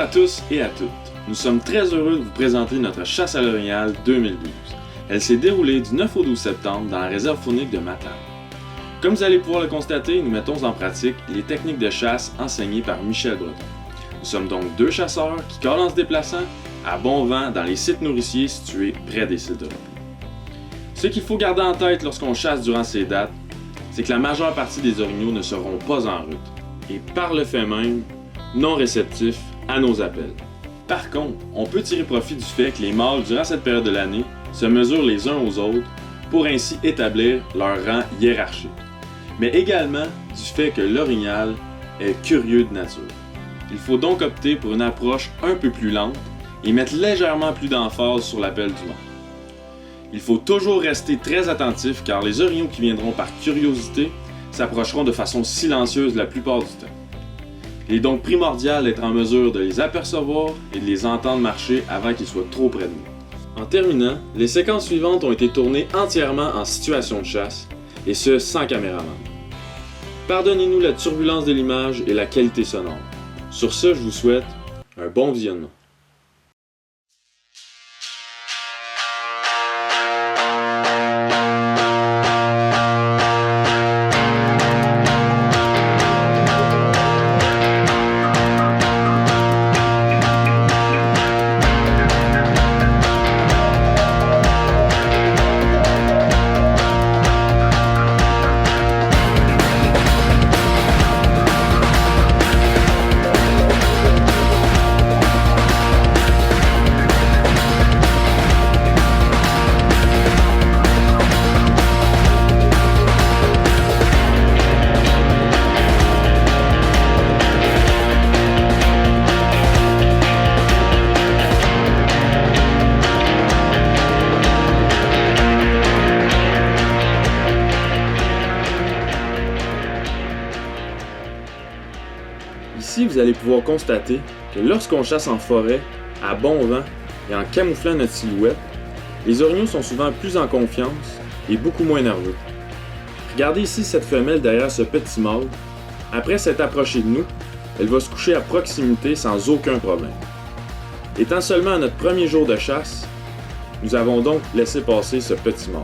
Bonjour à tous et à toutes. Nous sommes très heureux de vous présenter notre chasse à l'orignal 2012. Elle s'est déroulée du 9 au 12 septembre dans la réserve faunique de Matane. Comme vous allez pouvoir le constater, nous mettons en pratique les techniques de chasse enseignées par Michel Breton. Nous sommes donc deux chasseurs qui collent en se déplaçant à bon vent dans les sites nourriciers situés près des sites de repos. Ce qu'il faut garder en tête lorsqu'on chasse durant ces dates, c'est que la majeure partie des orignaux ne seront pas en route et par le fait même, non réceptifs à nos appels. Par contre, on peut tirer profit du fait que les mâles, durant cette période de l'année, se mesurent les uns aux autres pour ainsi établir leur rang hiérarchique. Mais également du fait que l'orignal est curieux de nature. Il faut donc opter pour une approche un peu plus lente et mettre légèrement plus d'emphase sur l'appel du mâle. Il faut toujours rester très attentif car les orignaux qui viendront par curiosité s'approcheront de façon silencieuse la plupart du temps. Il est donc primordial d'être en mesure de les apercevoir et de les entendre marcher avant qu'ils soient trop près de nous. En terminant, les séquences suivantes ont été tournées entièrement en situation de chasse, et ce sans caméraman. Pardonnez-nous la turbulence de l'image et la qualité sonore. Sur ce, je vous souhaite un bon visionnement. Ici, vous allez pouvoir constater que lorsqu'on chasse en forêt, à bon vent et en camouflant notre silhouette, les orignaux sont souvent plus en confiance et beaucoup moins nerveux. Regardez ici cette femelle derrière ce petit mâle. Après s'être approchée de nous, elle va se coucher à proximité sans aucun problème. Étant seulement à notre premier jour de chasse, nous avons donc laissé passer ce petit mâle.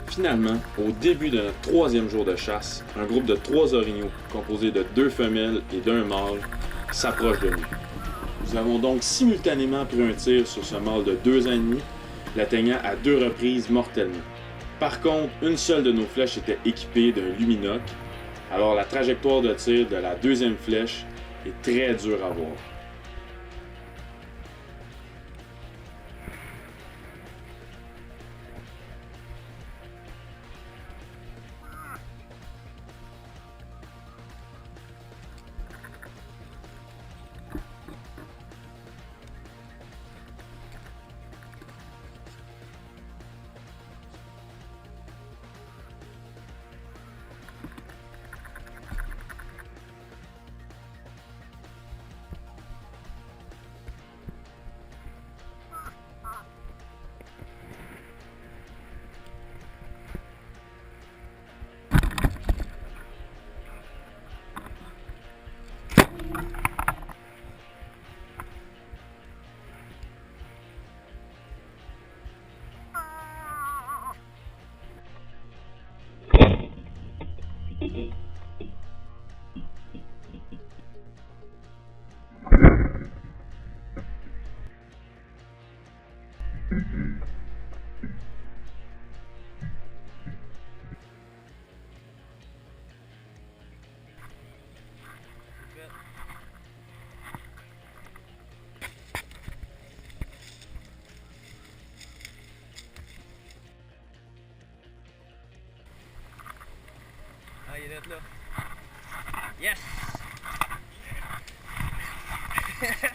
Finalement, au début de notre troisième jour de chasse, un groupe de 3 orignaux, composé de 2 femelles et d'un mâle, s'approche de nous. Nous avons donc simultanément pris un tir sur ce mâle de 2 ans et demi, l'atteignant à 2 reprises mortellement. Par contre, une seule de nos flèches était équipée d'un luminoc, alors la trajectoire de tir de la deuxième flèche est très dure à voir. Ah, il est là. Yes! Yes, sir!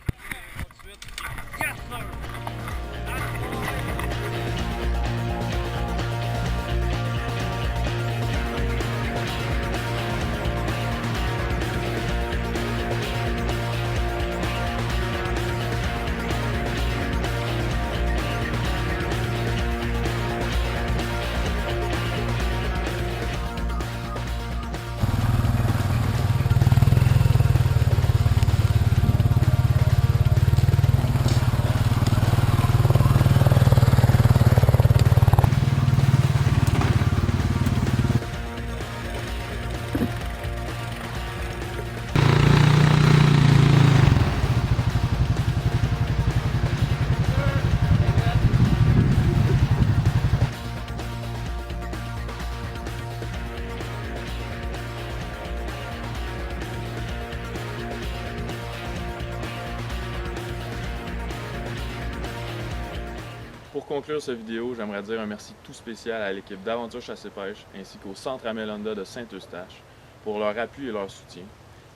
Pour conclure cette vidéo, j'aimerais dire un merci tout spécial à l'équipe d'Aventure Chasse et Pêche ainsi qu'au Centre Amel-Honda de Saint-Eustache pour leur appui et leur soutien,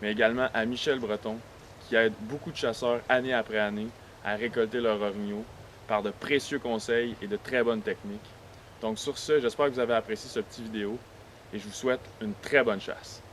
mais également à Michel Breton qui aide beaucoup de chasseurs année après année à récolter leurs orignaux par de précieux conseils et de très bonnes techniques. Donc sur ce, j'espère que vous avez apprécié cette petite vidéo et je vous souhaite une très bonne chasse.